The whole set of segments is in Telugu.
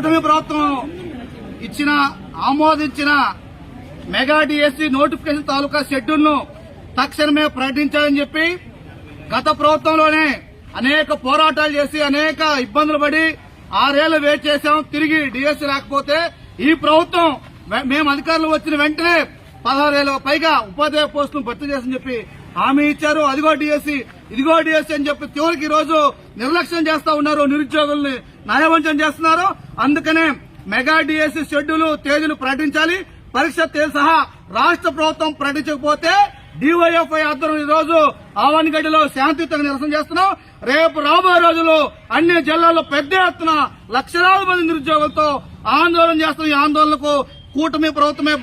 కూటమి ప్రభుత్వం ఆమోదించిన మెగా డిఎస్సి నోటిఫికేషన్ తాలూకా షెడ్యూల్ ను తక్షణమే ప్రకటించాలని చెప్పి గత ప్రభుత్వంలోనే అనేక పోరాటాలు చేసి అనేక ఇబ్బందులు పడి 6 ఏళ్లు వెయిట్ చేశాం. తిరిగి డిఎస్సి రాకపోతే ఈ ప్రభుత్వం మేము అధికారులు వచ్చిన వెంటనే 16,000 పైగా ఉపాధ్యాయ పోస్టులను భర్తీ చేసని చెప్పి హామీ ఇచ్చారు. అదిగో డిఎస్సి ఇదిగో డిఎస్సి అని చెప్పి చివరికి ఈ రోజు నిర్లక్ష్యం చేస్తా ఉన్నారు. నిరుద్యోగుల్ని నయవంచన చేస్తున్నారు. అందుకనే మెగా డిఎస్సి షెడ్యూల్ తేదీలు ప్రకటించాలి. పరీక్ష తేదీ సహా రాష్ట్ర ప్రభుత్వం ప్రకటించకపోతే డివైఎఫ్ఐ ఆధ్వర్యంలో ఈ రోజు ఆవనిగడ్డలో శాంతియుతంగా నిరసన చేస్తున్నాం. రేపు రాబోయే రోజుల్లో అన్ని జిల్లాల్లో పెద్ద ఎత్తున లక్షలాది మంది నిరుద్యోగులతో ఆందోళన చేస్తున్న ఈ ఆందోళనకు కూటమి ప్రభుత్వమే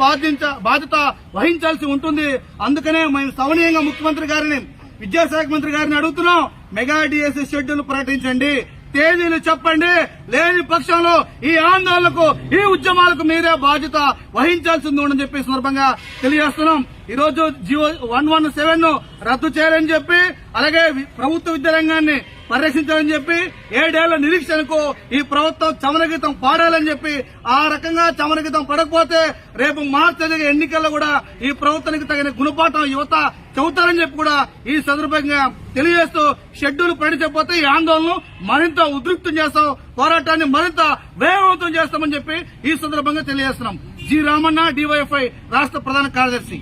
బాధ్యత వహించాల్సి ఉంటుంది. అందుకనే మేము సవనీయంగా ముఖ్యమంత్రి గారిని విద్యాశాఖ మంత్రి గారిని అడుగుతున్నాం. మెగా డిఎస్సి షెడ్యూల్ ప్రకటించండి, తేదీలు చెప్పండి. లేని పక్షంలో ఈ ఆందోళనకు ఈ ఉద్యమాలకు మీరే బాధ్యత వహించాల్సింది ఉందని చెప్పి సందర్భంగా తెలియజేస్తున్నాం. ఈ రోజు జియో 117 ను రద్దు చేయాలని చెప్పి అలాగే ప్రభుత్వ విద్యారంగాన్ని పరిరక్షించాలని చెప్పి 7 ఏళ్ల నిరీక్షణకు ఈ ప్రభుత్వం చమరగీతం పాడాలని చెప్పి ఆ రకంగా చమరగీతం పడకపోతే రేపు మార్చి జరిగే ఎన్నికల్లో కూడా ఈ ప్రభుత్వానికి తగిన గుణపాఠం యువత చెబుతారని చెప్పి కూడా ఈ సందర్భంగా తెలియజేస్తూ షెడ్యూల్ ప్రకటించకపోతే ఈ ఆందోళనను మరింత ఉధృతం చేస్తాం, పోరాటాన్ని మరింత వేగవంతం చేస్తామని చెప్పి ఈ సందర్భంగా తెలియజేస్తున్నాం. జి రామన్న, డివైఎఫ్ఐ రాష్ట్ర ప్రధాన కార్యదర్శి.